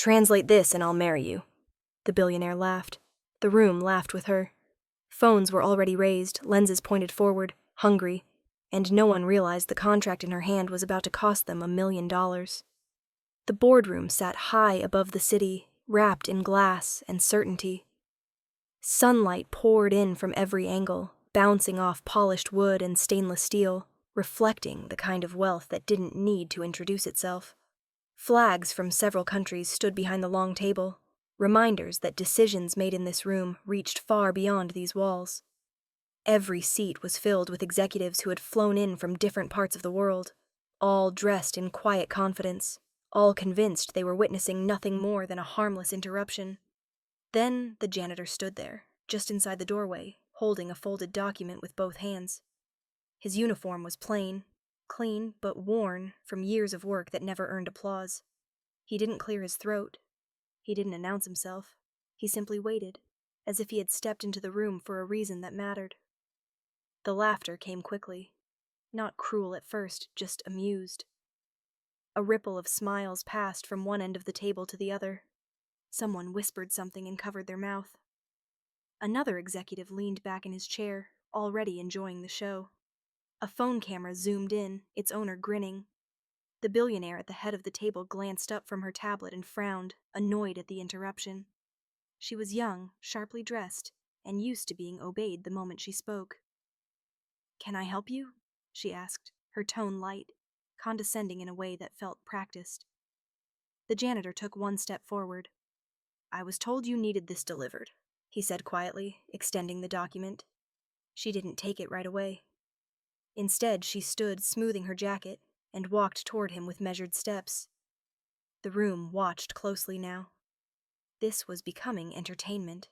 Translate this and I'll marry you. The billionaire laughed. The room laughed with her. Phones were already raised, lenses pointed forward, hungry, and no one realized the contract in her hand was about to cost them $1 million. The boardroom sat high above the city, wrapped in glass and certainty. Sunlight poured in from every angle, bouncing off polished wood and stainless steel, reflecting the kind of wealth that didn't need to introduce itself. Flags from several countries stood behind the long table, reminders that decisions made in this room reached far beyond these walls. Every seat was filled with executives who had flown in from different parts of the world, all dressed in quiet confidence, all convinced they were witnessing nothing more than a harmless interruption. Then the janitor stood there, just inside the doorway, holding a folded document with both hands. His uniform was plain, clean but worn from years of work that never earned applause. He didn't clear his throat. He didn't announce himself. He simply waited, as if he had stepped into the room for a reason that mattered. The laughter came quickly. Not cruel at first, just amused. A ripple of smiles passed from one end of the table to the other. Someone whispered something and covered their mouth. Another executive leaned back in his chair, already enjoying the show. A phone camera zoomed in, its owner grinning. The billionaire at the head of the table glanced up from her tablet and frowned, annoyed at the interruption. She was young, sharply dressed, and used to being obeyed the moment she spoke. "Can I help you?" she asked, her tone light, condescending in a way that felt practiced. The janitor took one step forward. "I was told you needed this delivered," he said quietly, extending the document. She didn't take it right away. Instead, she stood smoothing her jacket and walked toward him with measured steps. The room watched closely now. This was becoming entertainment.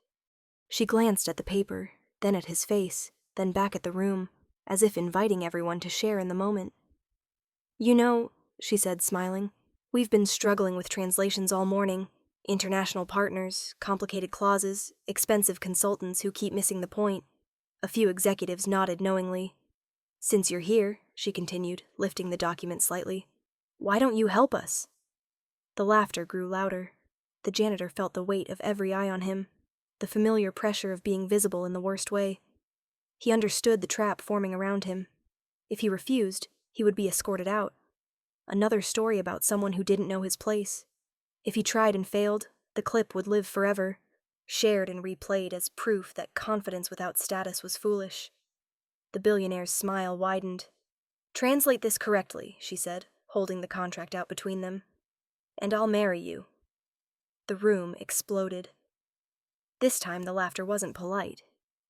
She glanced at the paper, then at his face, then back at the room, as if inviting everyone to share in the moment. "You know," she said, smiling, "we've been struggling with translations all morning. International partners, complicated clauses, expensive consultants who keep missing the point." A few executives nodded knowingly. "Since you're here," she continued, lifting the document slightly, "why don't you help us?" The laughter grew louder. The janitor felt the weight of every eye on him, the familiar pressure of being visible in the worst way. He understood the trap forming around him. If he refused, he would be escorted out. Another story about someone who didn't know his place. If he tried and failed, the clip would live forever, shared and replayed as proof that confidence without status was foolish. The billionaire's smile widened. "Translate this correctly," she said, holding the contract out between them. "And I'll marry you." The room exploded. This time the laughter wasn't polite.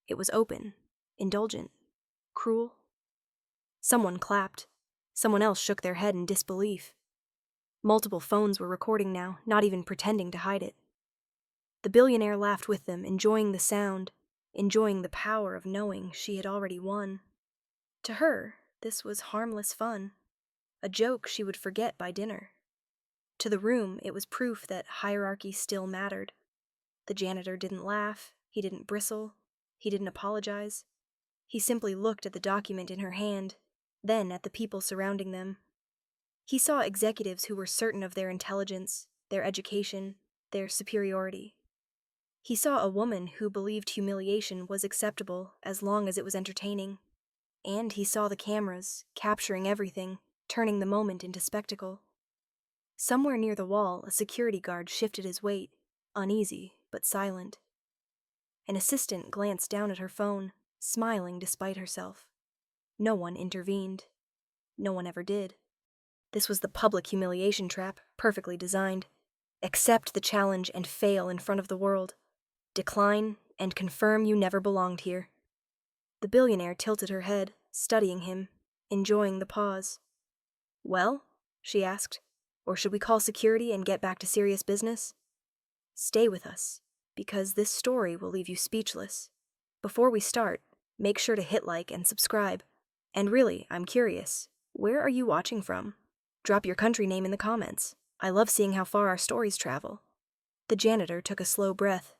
It was open, indulgent, cruel. Someone clapped. Someone else shook their head in disbelief. Multiple phones were recording now, not even pretending to hide it. The billionaire laughed with them, enjoying the sound, enjoying the power of knowing she had already won. To her, this was harmless fun, a joke she would forget by dinner. To the room, it was proof that hierarchy still mattered. The janitor didn't laugh, he didn't bristle, he didn't apologize. He simply looked at the document in her hand, then at the people surrounding them. He saw executives who were certain of their intelligence, their education, their superiority. He saw a woman who believed humiliation was acceptable as long as it was entertaining. And he saw the cameras, capturing everything, turning the moment into spectacle. Somewhere near the wall, a security guard shifted his weight, uneasy but silent. An assistant glanced down at her phone, smiling despite herself. No one intervened. No one ever did. This was the public humiliation trap, perfectly designed. Accept the challenge and fail in front of the world. Decline and confirm you never belonged here. The billionaire tilted her head, studying him, enjoying the pause. "Well?" she asked. "Or should we call security and get back to serious business?" "Stay with us, because this story will leave you speechless. Before we start, make sure to hit like and subscribe. And really, I'm curious, where are you watching from? Drop your country name in the comments. I love seeing how far our stories travel." The janitor took a slow breath.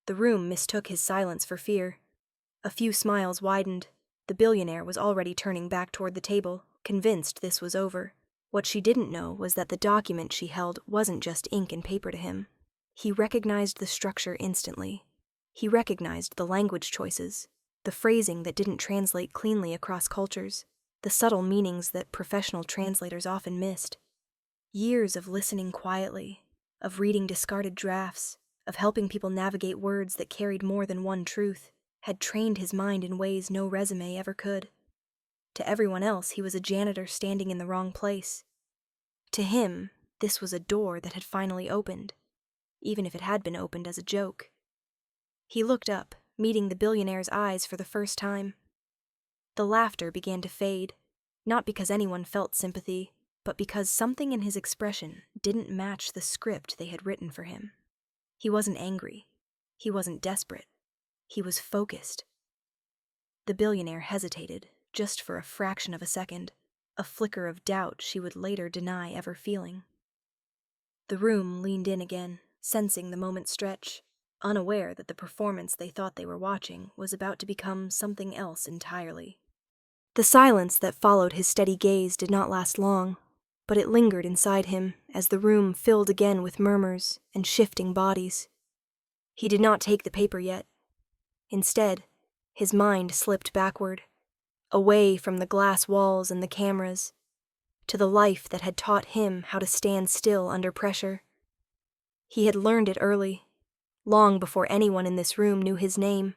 The room mistook his silence for fear. A few smiles widened. The billionaire was already turning back toward the table, convinced this was over. What she didn't know was that the document she held wasn't just ink and paper to him. He recognized the structure instantly. He recognized the language choices, the phrasing that didn't translate cleanly across cultures, the subtle meanings that professional translators often missed. Years of listening quietly, of reading discarded drafts, of helping people navigate words that carried more than one truth, had trained his mind in ways no resume ever could. To everyone else, he was a janitor standing in the wrong place. To him, this was a door that had finally opened, even if it had been opened as a joke. He looked up, meeting the billionaire's eyes for the first time. The laughter began to fade, not because anyone felt sympathy, but because something in his expression didn't match the script they had written for him. He wasn't angry. He wasn't desperate. He was focused. The billionaire hesitated, just for a fraction of a second, a flicker of doubt she would later deny ever feeling. The room leaned in again, sensing the moment's stretch, unaware that the performance they thought they were watching was about to become something else entirely. The silence that followed his steady gaze did not last long, but it lingered inside him as the room filled again with murmurs and shifting bodies. He did not take the paper yet. Instead, his mind slipped backward, away from the glass walls and the cameras, to the life that had taught him how to stand still under pressure. He had learned it early, long before anyone in this room knew his name.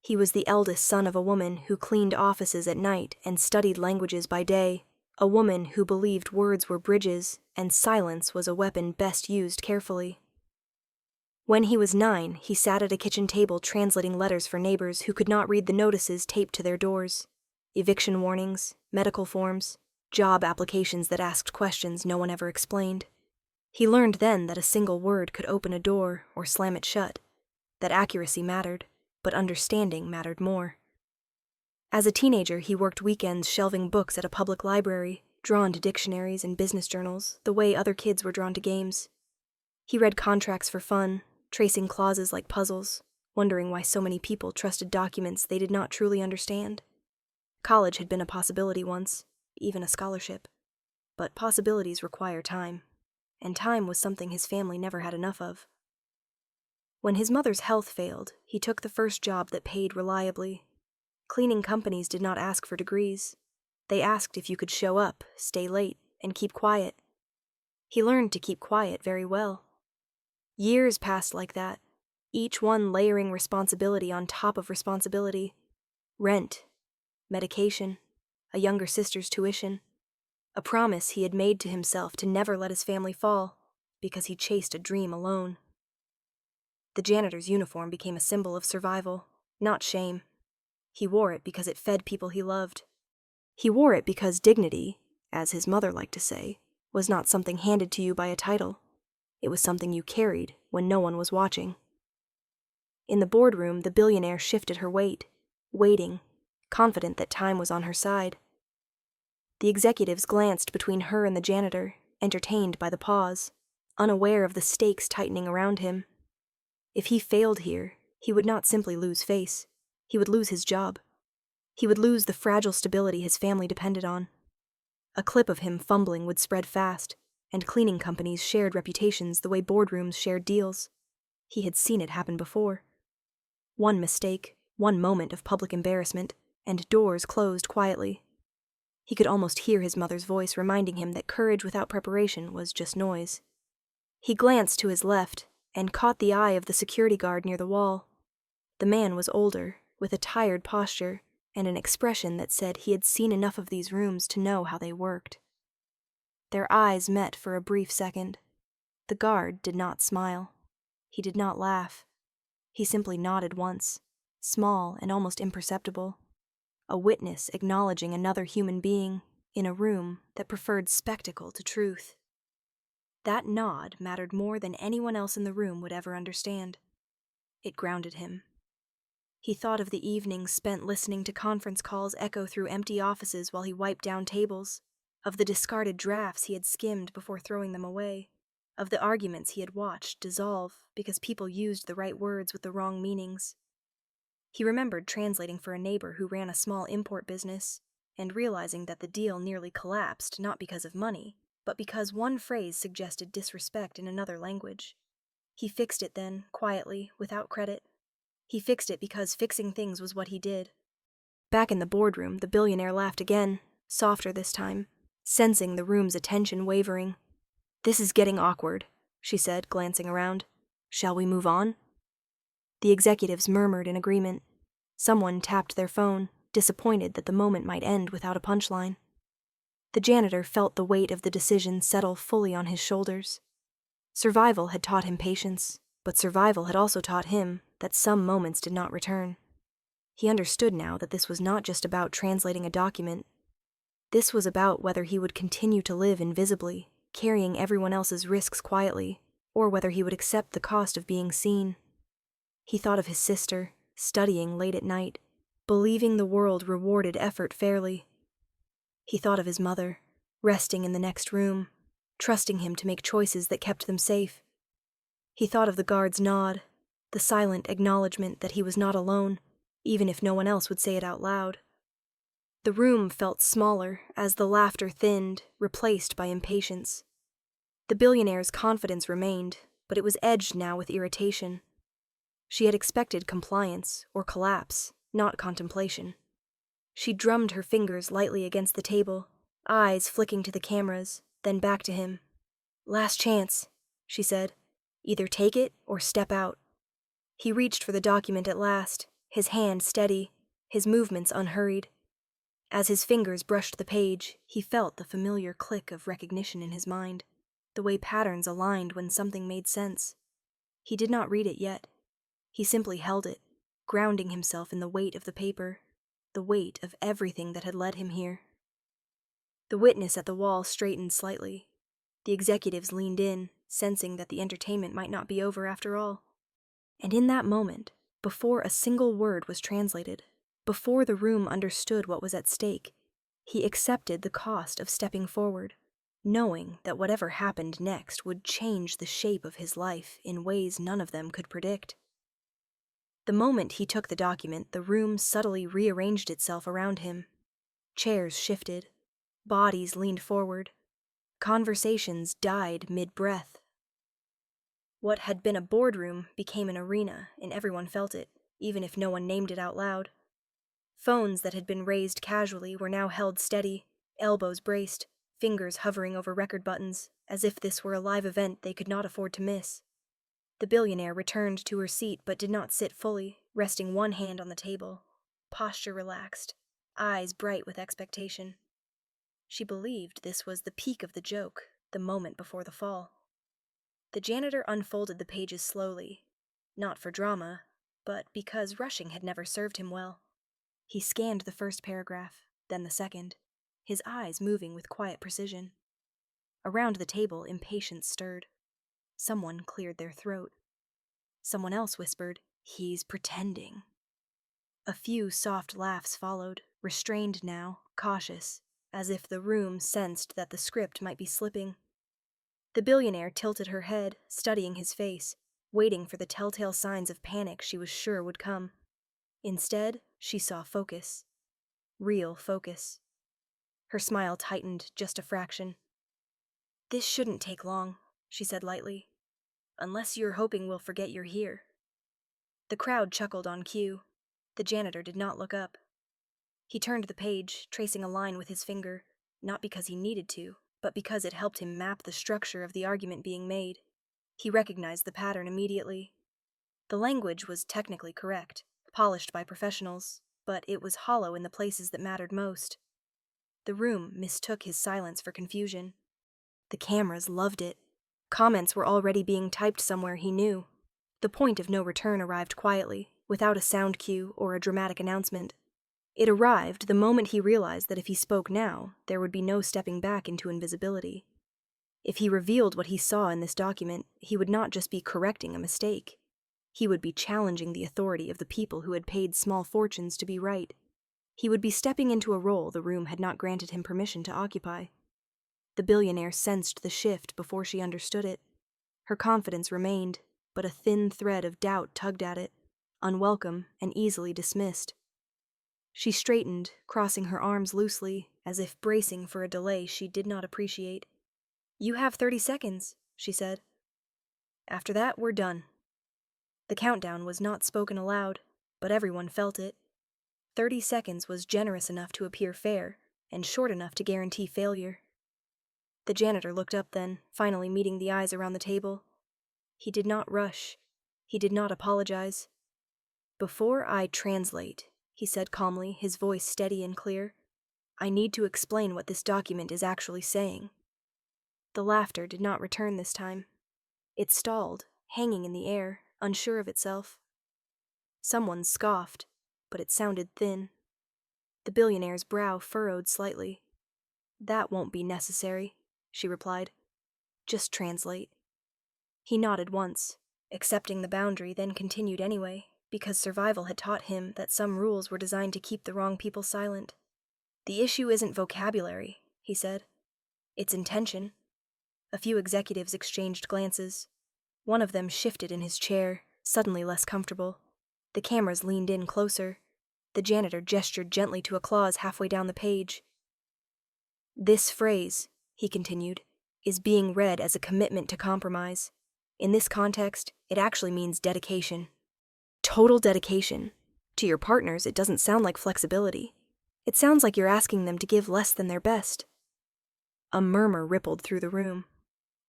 He was the eldest son of a woman who cleaned offices at night and studied languages by day, a woman who believed words were bridges and silence was a weapon best used carefully. When he was 9, he sat at a kitchen table translating letters for neighbors who could not read the notices taped to their doors. Eviction warnings, medical forms, job applications that asked questions no one ever explained. He learned then that a single word could open a door or slam it shut, that accuracy mattered, but understanding mattered more. As a teenager, he worked weekends shelving books at a public library, drawn to dictionaries and business journals, the way other kids were drawn to games. He read contracts for fun, tracing clauses like puzzles, wondering why so many people trusted documents they did not truly understand. College had been a possibility once, even a scholarship. But possibilities require time, and time was something his family never had enough of. When his mother's health failed, he took the first job that paid reliably. Cleaning companies did not ask for degrees. They asked if you could show up, stay late, and keep quiet. He learned to keep quiet very well. Years passed like that, each one layering responsibility on top of responsibility. Rent, medication, a younger sister's tuition, a promise he had made to himself to never let his family fall, because he chased a dream alone. The janitor's uniform became a symbol of survival, not shame. He wore it because it fed people he loved. He wore it because dignity, as his mother liked to say, was not something handed to you by a title. It was something you carried when no one was watching. In the boardroom, the billionaire shifted her weight, waiting, confident that time was on her side. The executives glanced between her and the janitor, entertained by the pause, unaware of the stakes tightening around him. If he failed here, he would not simply lose face. He would lose his job. He would lose the fragile stability his family depended on. A clip of him fumbling would spread fast, and cleaning companies shared reputations the way boardrooms shared deals. He had seen it happen before. One mistake, one moment of public embarrassment, and doors closed quietly. He could almost hear his mother's voice reminding him that courage without preparation was just noise. He glanced to his left and caught the eye of the security guard near the wall. The man was older, with a tired posture and an expression that said he had seen enough of these rooms to know how they worked. Their eyes met for a brief second. The guard did not smile. He did not laugh. He simply nodded once, small and almost imperceptible. A witness acknowledging another human being in a room that preferred spectacle to truth. That nod mattered more than anyone else in the room would ever understand. It grounded him. He thought of the evenings spent listening to conference calls echo through empty offices while he wiped down tables, of the discarded drafts he had skimmed before throwing them away, of the arguments he had watched dissolve because people used the right words with the wrong meanings. He remembered translating for a neighbor who ran a small import business, and realizing that the deal nearly collapsed not because of money, but because one phrase suggested disrespect in another language. He fixed it then, quietly, without credit. He fixed it because fixing things was what he did. Back in the boardroom, the billionaire laughed again, softer this time, sensing the room's attention wavering. "This is getting awkward," she said, glancing around. "Shall we move on?" The executives murmured in agreement. Someone tapped their phone, disappointed that the moment might end without a punchline. The janitor felt the weight of the decision settle fully on his shoulders. Survival had taught him patience, but survival had also taught him that some moments did not return. He understood now that this was not just about translating a document. This was about whether he would continue to live invisibly, carrying everyone else's risks quietly, or whether he would accept the cost of being seen. He thought of his sister, studying late at night, believing the world rewarded effort fairly. He thought of his mother, resting in the next room, trusting him to make choices that kept them safe. He thought of the guard's nod, the silent acknowledgement that he was not alone, even if no one else would say it out loud. The room felt smaller as the laughter thinned, replaced by impatience. The billionaire's confidence remained, but it was edged now with irritation. She had expected compliance or collapse, not contemplation. She drummed her fingers lightly against the table, eyes flicking to the cameras, then back to him. "Last chance," she said. "Either take it or step out." He reached for the document at last, his hand steady, his movements unhurried. As his fingers brushed the page, he felt the familiar click of recognition in his mind, the way patterns aligned when something made sense. He did not read it yet. He simply held it, grounding himself in the weight of the paper, the weight of everything that had led him here. The witness at the wall straightened slightly. The executives leaned in, sensing that the entertainment might not be over after all. And in that moment, before a single word was translated, before the room understood what was at stake, he accepted the cost of stepping forward, knowing that whatever happened next would change the shape of his life in ways none of them could predict. The moment he took the document, the room subtly rearranged itself around him. Chairs shifted, bodies leaned forward, conversations died mid-breath. What had been a boardroom became an arena, and everyone felt it, even if no one named it out loud. Phones that had been raised casually were now held steady, elbows braced, fingers hovering over record buttons, as if this were a live event they could not afford to miss. The billionaire returned to her seat but did not sit fully, resting one hand on the table, posture relaxed, eyes bright with expectation. She believed this was the peak of the joke, the moment before the fall. The janitor unfolded the pages slowly, not for drama, but because rushing had never served him well. He scanned the first paragraph, then the second, his eyes moving with quiet precision. Around the table, impatience stirred. Someone cleared their throat. Someone else whispered, "He's pretending." A few soft laughs followed, restrained now, cautious, as if the room sensed that the script might be slipping. The billionaire tilted her head, studying his face, waiting for the telltale signs of panic she was sure would come. Instead, she saw focus. Real focus. Her smile tightened just a fraction. "This shouldn't take long," she said lightly. "Unless you're hoping we'll forget you're here." The crowd chuckled on cue. The janitor did not look up. He turned the page, tracing a line with his finger, not because he needed to, but because it helped him map the structure of the argument being made. He recognized the pattern immediately. The language was technically correct, polished by professionals, but it was hollow in the places that mattered most. The room mistook his silence for confusion. The cameras loved it. Comments were already being typed somewhere he knew. The point of no return arrived quietly, without a sound cue or a dramatic announcement. It arrived the moment he realized that if he spoke now, there would be no stepping back into invisibility. If he revealed what he saw in this document, he would not just be correcting a mistake. He would be challenging the authority of the people who had paid small fortunes to be right. He would be stepping into a role the room had not granted him permission to occupy. The billionaire sensed the shift before she understood it. Her confidence remained, but a thin thread of doubt tugged at it, unwelcome and easily dismissed. She straightened, crossing her arms loosely, as if bracing for a delay she did not appreciate. "You have 30 seconds," she said. "After that, we're done." The countdown was not spoken aloud, but everyone felt it. 30 seconds was generous enough to appear fair, and short enough to guarantee failure. The janitor looked up then, finally meeting the eyes around the table. He did not rush. He did not apologize. "Before I translate," he said calmly, his voice steady and clear, "I need to explain what this document is actually saying." The laughter did not return this time. It stalled, hanging in the air, unsure of itself. Someone scoffed, but it sounded thin. The billionaire's brow furrowed slightly. "That won't be necessary," she replied. "Just translate." He nodded once, accepting the boundary, then continued anyway, because survival had taught him that some rules were designed to keep the wrong people silent. "The issue isn't vocabulary," he said. "It's intention." A few executives exchanged glances. One of them shifted in his chair, suddenly less comfortable. The cameras leaned in closer. The janitor gestured gently to a clause halfway down the page. "This phrase," he continued, "is being read as a commitment to compromise. In this context, it actually means dedication. Total dedication. To your partners, it doesn't sound like flexibility. It sounds like you're asking them to give less than their best." A murmur rippled through the room.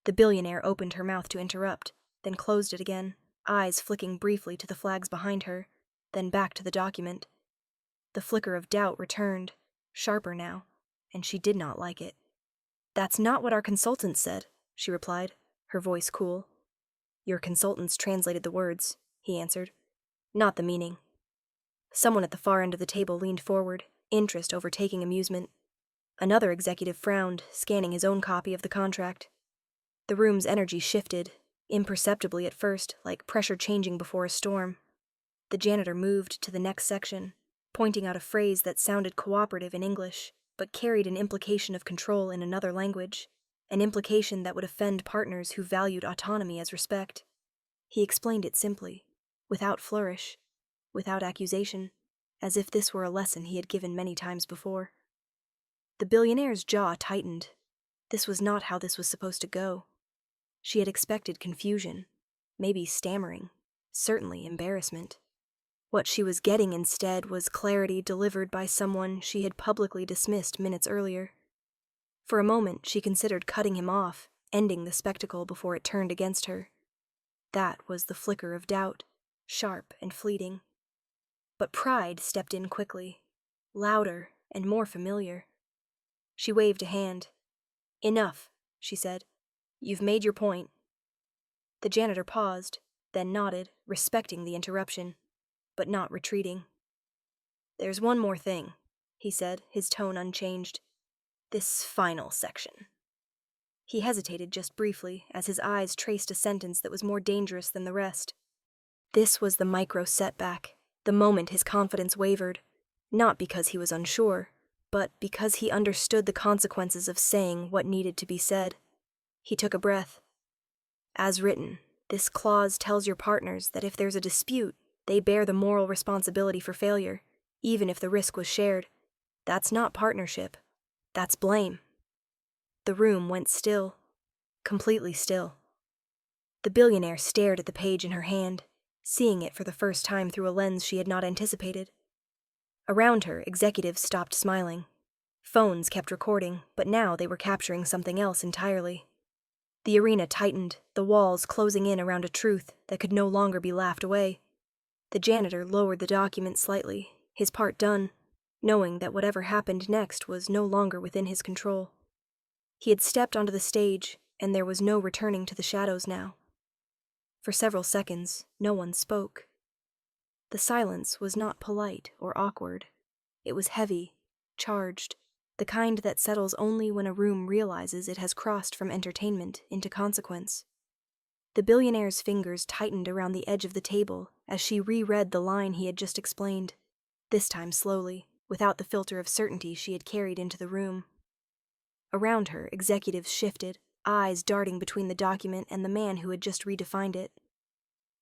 The billionaire opened her mouth to interrupt, then closed it again, eyes flicking briefly to the flags behind her, then back to the document. The flicker of doubt returned, sharper now, and she did not like it. "That's not what our consultants said," she replied, her voice cool. "Your consultants translated the words," he answered, "not the meaning." Someone at the far end of the table leaned forward, interest overtaking amusement. Another executive frowned, scanning his own copy of the contract. The room's energy shifted, imperceptibly at first, like pressure changing before a storm. The janitor moved to the next section, pointing out a phrase that sounded cooperative in English, but carried an implication of control in another language, an implication that would offend partners who valued autonomy as respect. He explained it simply, without flourish, without accusation, as if this were a lesson he had given many times before. The billionaire's jaw tightened. This was not how this was supposed to go. She had expected confusion, maybe stammering, certainly embarrassment. What she was getting instead was clarity delivered by someone she had publicly dismissed minutes earlier. For a moment, she considered cutting him off, ending the spectacle before it turned against her. That was the flicker of doubt, sharp and fleeting. But pride stepped in quickly, louder and more familiar. She waved a hand. "Enough," she said. "You've made your point." The janitor paused, then nodded, respecting the interruption, but not retreating. "There's one more thing," he said, his tone unchanged. "This final section." He hesitated just briefly, as his eyes traced a sentence that was more dangerous than the rest. This was the micro setback, the moment his confidence wavered, not because he was unsure, but because he understood the consequences of saying what needed to be said. He took a breath. "As written, this clause tells your partners that if there's a dispute, they bear the moral responsibility for failure, even if the risk was shared. That's not partnership. That's blame." The room went still, completely still. The billionaire stared at the page in her hand, seeing it for the first time through a lens she had not anticipated. Around her, executives stopped smiling. Phones kept recording, but now they were capturing something else entirely. The arena tightened, the walls closing in around a truth that could no longer be laughed away. The janitor lowered the document slightly, his part done, knowing that whatever happened next was no longer within his control. He had stepped onto the stage, and there was no returning to the shadows now. For several seconds, no one spoke. The silence was not polite or awkward. It was heavy, charged, the kind that settles only when a room realizes it has crossed from entertainment into consequence. The billionaire's fingers tightened around the edge of the table as she reread the line he had just explained, this time slowly, without the filter of certainty she had carried into the room. Around her, executives shifted, eyes darting between the document and the man who had just redefined it.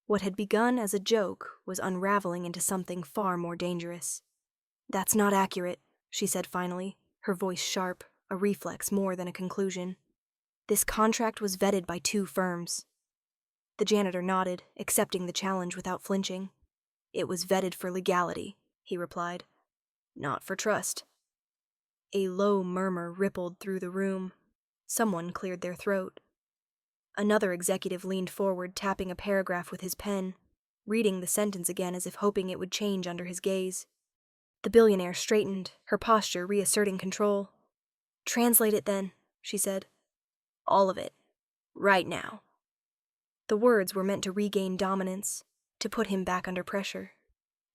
What had begun as a joke was unraveling into something far more dangerous. "That's not accurate," she said finally, her voice sharp, a reflex more than a conclusion. "This contract was vetted by 2 firms." The janitor nodded, accepting the challenge without flinching. "It was vetted for legality," he replied. "Not for trust." A low murmur rippled through the room. Someone cleared their throat. Another executive leaned forward, tapping a paragraph with his pen, reading the sentence again as if hoping it would change under his gaze. The billionaire straightened, her posture reasserting control. "Translate it then," she said. "All of it. Right now." The words were meant to regain dominance, to put him back under pressure,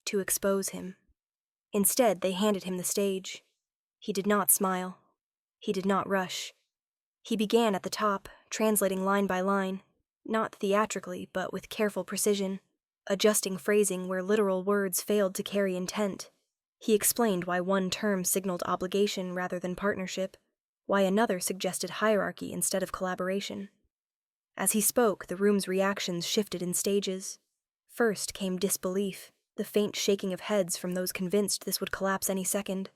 to expose him. Instead, they handed him the stage. He did not smile. He did not rush. He began at the top, translating line by line, not theatrically, but with careful precision, adjusting phrasing where literal words failed to carry intent. He explained why one term signaled obligation rather than partnership, why another suggested hierarchy instead of collaboration. As he spoke, the room's reactions shifted in stages. First came disbelief, the faint shaking of heads from those convinced this would collapse any second.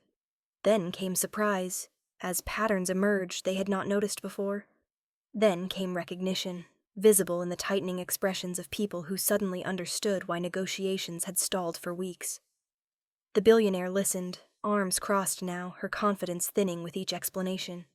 Then came surprise, as patterns emerged they had not noticed before. Then came recognition, visible in the tightening expressions of people who suddenly understood why negotiations had stalled for weeks. The billionaire listened, arms crossed now, her confidence thinning with each explanation.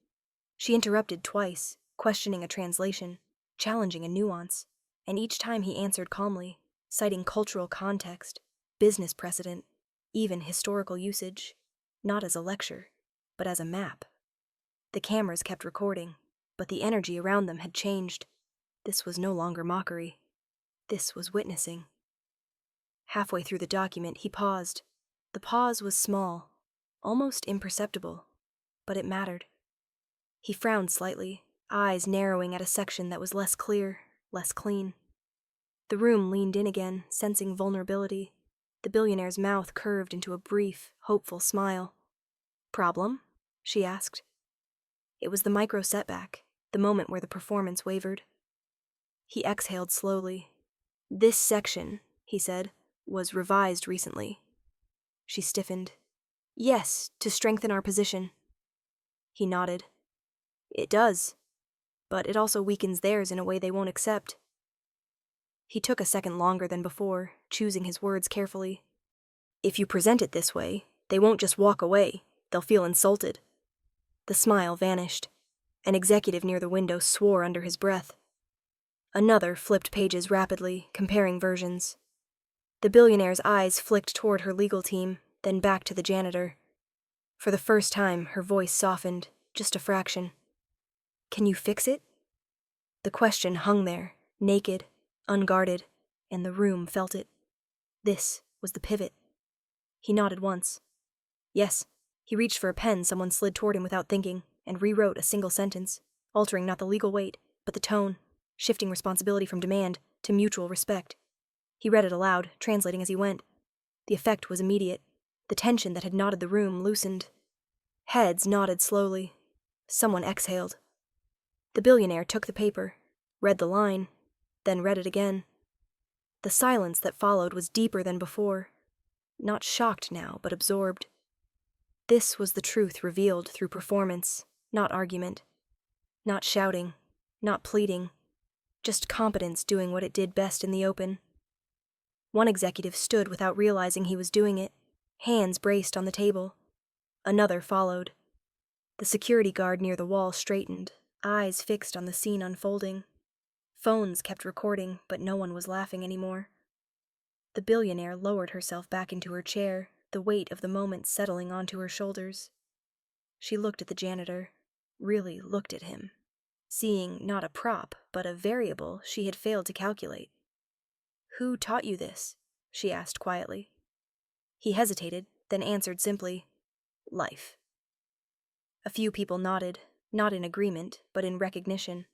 She interrupted twice, questioning a translation, challenging a nuance, and each time he answered calmly, citing cultural context, business precedent, even historical usage, not as a lecture, but as a map. The cameras kept recording, but the energy around them had changed. This was no longer mockery. This was witnessing. Halfway through the document, he paused. The pause was small, almost imperceptible, but it mattered. He frowned slightly, eyes narrowing at a section that was less clear, less clean. The room leaned in again, sensing vulnerability. The billionaire's mouth curved into a brief, hopeful smile. "Problem?" she asked. It was the micro setback, the moment where the performance wavered. He exhaled slowly. "This section," he said, "was revised recently." She stiffened. "Yes, to strengthen our position." He nodded. "It does, but it also weakens theirs in a way they won't accept." He took a second longer than before, choosing his words carefully. "If you present it this way, they won't just walk away, they'll feel insulted." The smile vanished. An executive near the window swore under his breath. Another flipped pages rapidly, comparing versions. The billionaire's eyes flicked toward her legal team, then back to the janitor. For the first time, her voice softened, just a fraction. "Can you fix it?" The question hung there, naked, unguarded, and the room felt it. This was the pivot. He nodded once. Yes. He reached for a pen someone slid toward him without thinking, and rewrote a single sentence, altering not the legal weight, but the tone, shifting responsibility from demand to mutual respect. He read it aloud, translating as he went. The effect was immediate. The tension that had knotted the room loosened. Heads nodded slowly. Someone exhaled. The billionaire took the paper, read the line, then read it again. The silence that followed was deeper than before. Not shocked now, but absorbed. This was the truth revealed through performance, not argument. Not shouting, not pleading. Just competence doing what it did best in the open. One executive stood without realizing he was doing it, hands braced on the table. Another followed. The security guard near the wall straightened, eyes fixed on the scene unfolding. Phones kept recording, but no one was laughing anymore. The billionaire lowered herself back into her chair, the weight of the moment settling onto her shoulders. She looked at the janitor, really looked at him, seeing not a prop, but a variable she had failed to calculate. "Who taught you this?" she asked quietly. He hesitated, then answered simply, "Life." A few people nodded, not in agreement, but in recognition.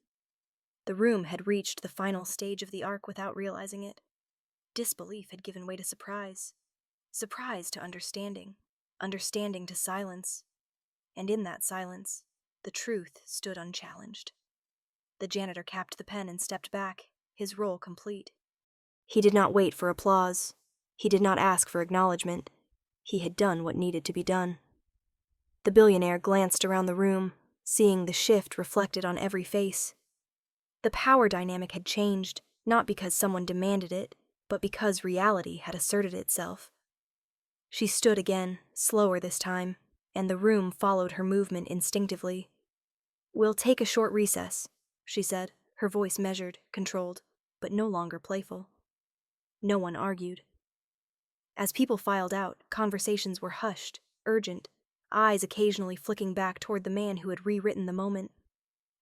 The room had reached the final stage of the arc without realizing it. Disbelief had given way to surprise. Surprise to understanding, understanding to silence. And in that silence, the truth stood unchallenged. The janitor capped the pen and stepped back, his role complete. He did not wait for applause. He did not ask for acknowledgement. He had done what needed to be done. The billionaire glanced around the room, seeing the shift reflected on every face. The power dynamic had changed, not because someone demanded it, but because reality had asserted itself. She stood again, slower this time, and the room followed her movement instinctively. "We'll take a short recess," she said, her voice measured, controlled, but no longer playful. No one argued. As people filed out, conversations were hushed, urgent, eyes occasionally flicking back toward the man who had rewritten the moment.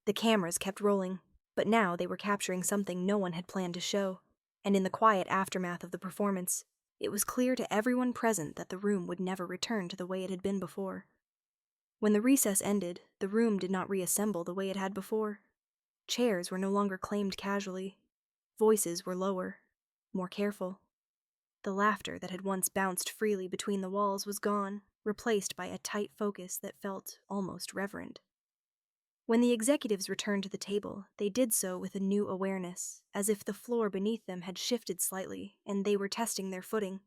The cameras kept rolling, but now they were capturing something no one had planned to show, and in the quiet aftermath of the performance, it was clear to everyone present that the room would never return to the way it had been before. When the recess ended, the room did not reassemble the way it had before. Chairs were no longer claimed casually. Voices were lower, more careful. The laughter that had once bounced freely between the walls was gone, replaced by a tight focus that felt almost reverent. When the executives returned to the table, they did so with a new awareness, as if the floor beneath them had shifted slightly and they were testing their footing.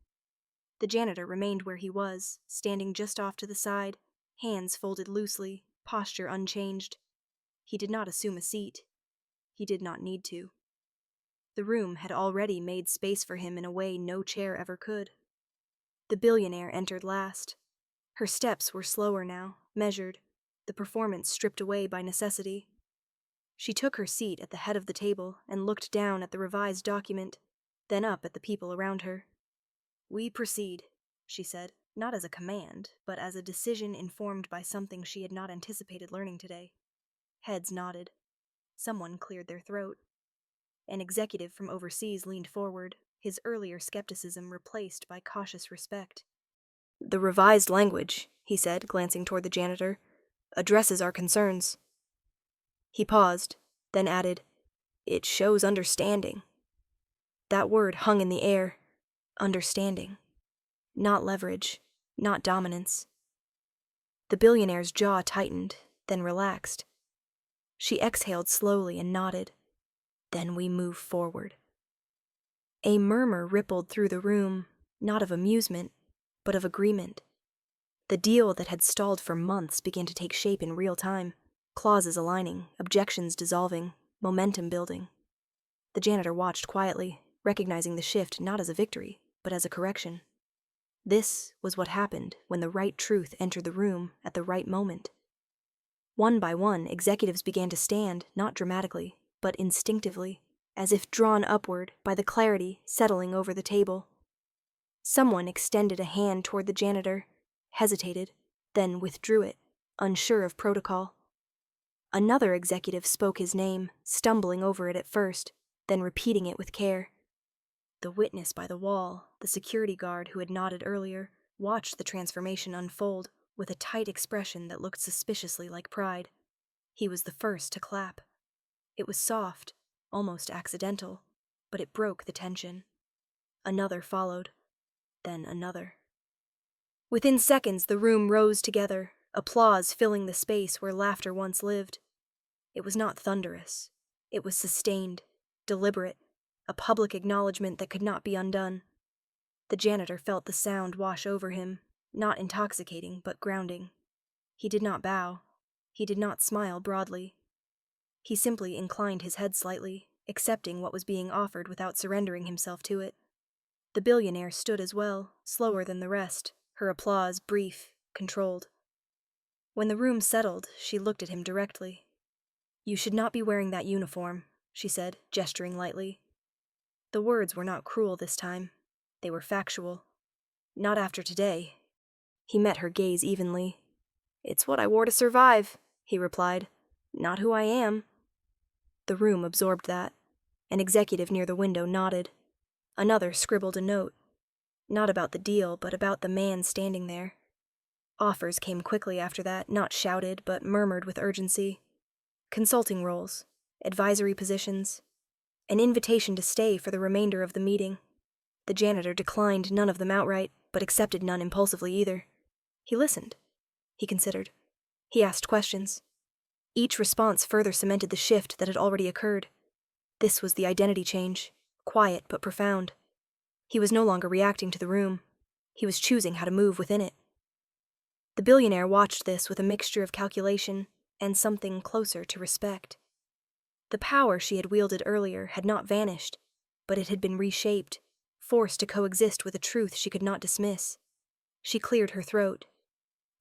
The janitor remained where he was, standing just off to the side, hands folded loosely, posture unchanged. He did not assume a seat. He did not need to. The room had already made space for him in a way no chair ever could. The billionaire entered last. Her steps were slower now, measured, the performance stripped away by necessity. She took her seat at the head of the table and looked down at the revised document, then up at the people around her. "We proceed," she said, not as a command, but as a decision informed by something she had not anticipated learning today. Heads nodded. Someone cleared their throat. An executive from overseas leaned forward, his earlier skepticism replaced by cautious respect. "The revised language," he said, glancing toward the janitor, "addresses our concerns." He paused, then added, "It shows understanding." That word hung in the air. Understanding. Not leverage, not dominance. The billionaire's jaw tightened, then relaxed. She exhaled slowly and nodded. "Then we move forward." A murmur rippled through the room, not of amusement, but of agreement. The deal that had stalled for months began to take shape in real time, clauses aligning, objections dissolving, momentum building. The janitor watched quietly, recognizing the shift not as a victory, but as a correction. This was what happened when the right truth entered the room at the right moment. One by one, executives began to stand, not dramatically, but instinctively, as if drawn upward by the clarity settling over the table. Someone extended a hand toward the janitor, hesitated, then withdrew it, unsure of protocol. Another executive spoke his name, stumbling over it at first, then repeating it with care. The witness by the wall, the security guard who had nodded earlier, watched the transformation unfold with a tight expression that looked suspiciously like pride. He was the first to clap. It was soft, almost accidental, but it broke the tension. Another followed, then another. Within seconds, the room rose together, applause filling the space where laughter once lived. It was not thunderous. It was sustained, deliberate, a public acknowledgement that could not be undone. The janitor felt the sound wash over him, not intoxicating, but grounding. He did not bow. He did not smile broadly. He simply inclined his head slightly, accepting what was being offered without surrendering himself to it. The billionaire stood as well, slower than the rest, her applause brief, controlled. When the room settled, she looked at him directly. "You should not be wearing that uniform," she said, gesturing lightly. The words were not cruel this time. They were factual. "Not after today." He met her gaze evenly. "It's what I wore to survive," he replied. "Not who I am." The room absorbed that. An executive near the window nodded. Another scribbled a note. Not about the deal, but about the man standing there. Offers came quickly after that, not shouted, but murmured with urgency. Consulting roles, advisory positions, an invitation to stay for the remainder of the meeting. The janitor declined none of them outright, but accepted none impulsively either. He listened. He considered. He asked questions. Each response further cemented the shift that had already occurred. This was the identity change, quiet but profound. He was no longer reacting to the room. He was choosing how to move within it. The billionaire watched this with a mixture of calculation and something closer to respect. The power she had wielded earlier had not vanished, but it had been reshaped, forced to coexist with a truth she could not dismiss. She cleared her throat.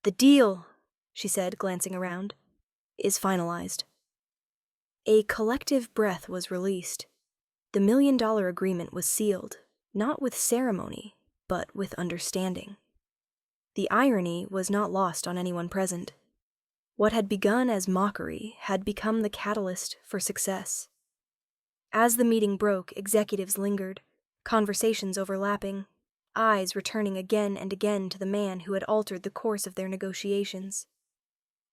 "The deal," she said, glancing around, "is finalized." A collective breath was released. The $1 million agreement was sealed, not with ceremony, but with understanding. The irony was not lost on anyone present. What had begun as mockery had become the catalyst for success. As the meeting broke, executives lingered, conversations overlapping, eyes returning again and again to the man who had altered the course of their negotiations.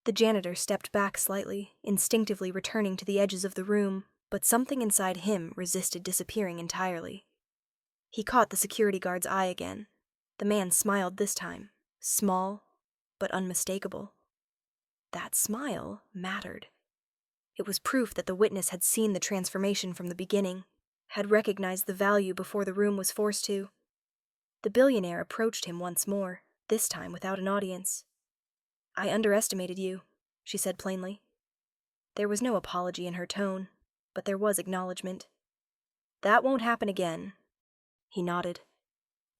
The janitor stepped back slightly, instinctively returning to the edges of the room, but something inside him resisted disappearing entirely. He caught the security guard's eye again. The man smiled this time, small, but unmistakable. That smile mattered. It was proof that the witness had seen the transformation from the beginning, had recognized the value before the room was forced to. The billionaire approached him once more, this time without an audience. "I underestimated you," she said plainly. There was no apology in her tone, but there was acknowledgement. "That won't happen again." He nodded.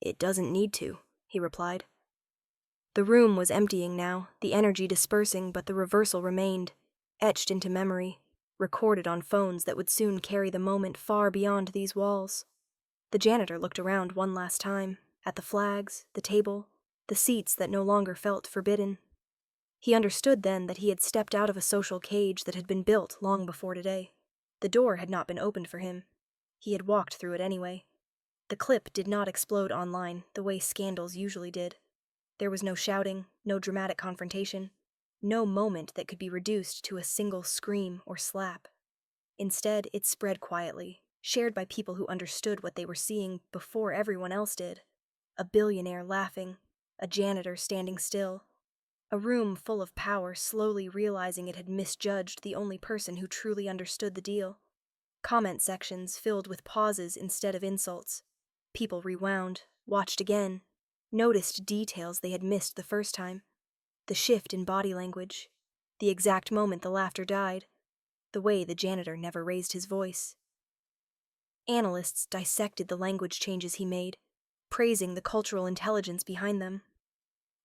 "It doesn't need to," he replied. The room was emptying now, the energy dispersing, but the reversal remained, etched into memory, recorded on phones that would soon carry the moment far beyond these walls. The janitor looked around one last time, at the flags, the table, the seats that no longer felt forbidden. He understood then that he had stepped out of a social cage that had been built long before today. The door had not been opened for him. He had walked through it anyway. The clip did not explode online the way scandals usually did. There was no shouting, no dramatic confrontation, no moment that could be reduced to a single scream or slap. Instead, it spread quietly, shared by people who understood what they were seeing before everyone else did. A billionaire laughing, a janitor standing still, a room full of power slowly realizing it had misjudged the only person who truly understood the deal. Comment sections filled with pauses instead of insults. People rewound, watched again, noticed details they had missed the first time. The shift in body language, the exact moment the laughter died, the way the janitor never raised his voice. Analysts dissected the language changes he made, praising the cultural intelligence behind them.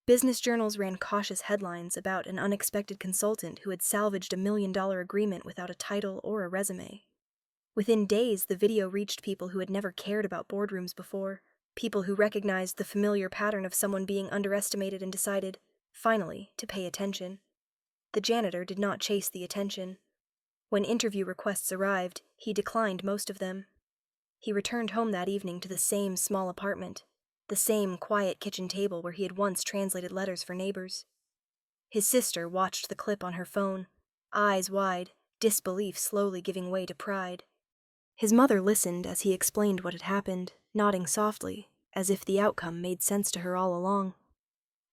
Business journals ran cautious headlines about an unexpected consultant who had salvaged $1 million agreement without a title or a resume. Within days, the video reached people who had never cared about boardrooms before, people who recognized the familiar pattern of someone being underestimated and decided, finally, to pay attention. The janitor did not chase the attention. When interview requests arrived, he declined most of them. He returned home that evening to the same small apartment, the same quiet kitchen table where he had once translated letters for neighbors. His sister watched the clip on her phone, eyes wide, disbelief slowly giving way to pride. His mother listened as he explained what had happened, nodding softly, as if the outcome made sense to her all along.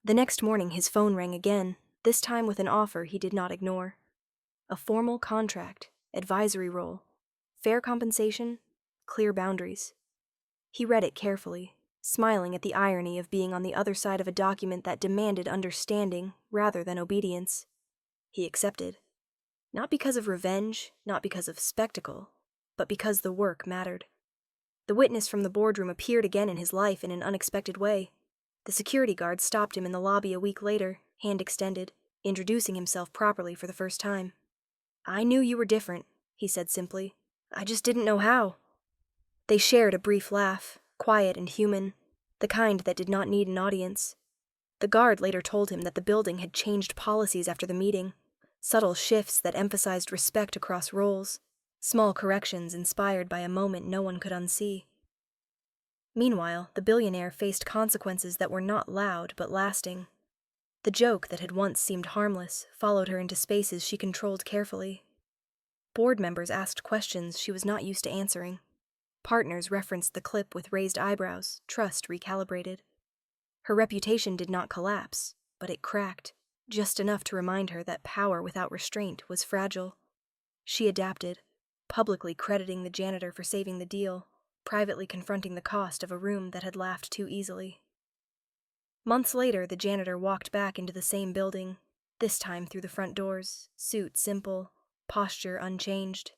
The next morning his phone rang again, this time with an offer he did not ignore. A formal contract, advisory role, fair compensation, clear boundaries. He read it carefully, smiling at the irony of being on the other side of a document that demanded understanding rather than obedience. He accepted. Not because of revenge, not because of spectacle, but because the work mattered. The witness from the boardroom appeared again in his life in an unexpected way. The security guard stopped him in the lobby a week later, hand extended, introducing himself properly for the first time. "I knew you were different," he said simply. "I just didn't know how." They shared a brief laugh, quiet and human, the kind that did not need an audience. The guard later told him that the building had changed policies after the meeting, subtle shifts that emphasized respect across roles, small corrections inspired by a moment no one could unsee. Meanwhile, the billionaire faced consequences that were not loud but lasting. The joke that had once seemed harmless followed her into spaces she controlled carefully. Board members asked questions she was not used to answering. Partners referenced the clip with raised eyebrows, trust recalibrated. Her reputation did not collapse, but it cracked, just enough to remind her that power without restraint was fragile. She adapted, publicly crediting the janitor for saving the deal, privately confronting the cost of a room that had laughed too easily. Months later, the janitor walked back into the same building, this time through the front doors, suit simple, posture unchanged.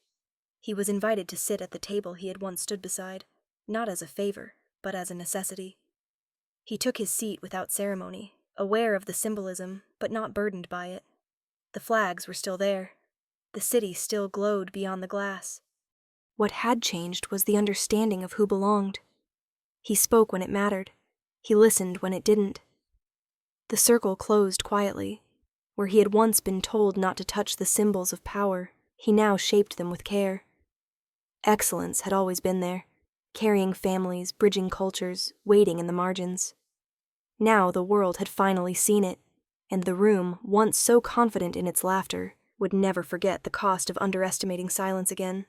He was invited to sit at the table he had once stood beside, not as a favor, but as a necessity. He took his seat without ceremony, aware of the symbolism, but not burdened by it. The flags were still there. The city still glowed beyond the glass. What had changed was the understanding of who belonged. He spoke when it mattered. He listened when it didn't. The circle closed quietly. Where he had once been told not to touch the symbols of power, he now shaped them with care. Excellence had always been there, carrying families, bridging cultures, waiting in the margins. Now the world had finally seen it, and the room, once so confident in its laughter, would never forget the cost of underestimating silence again.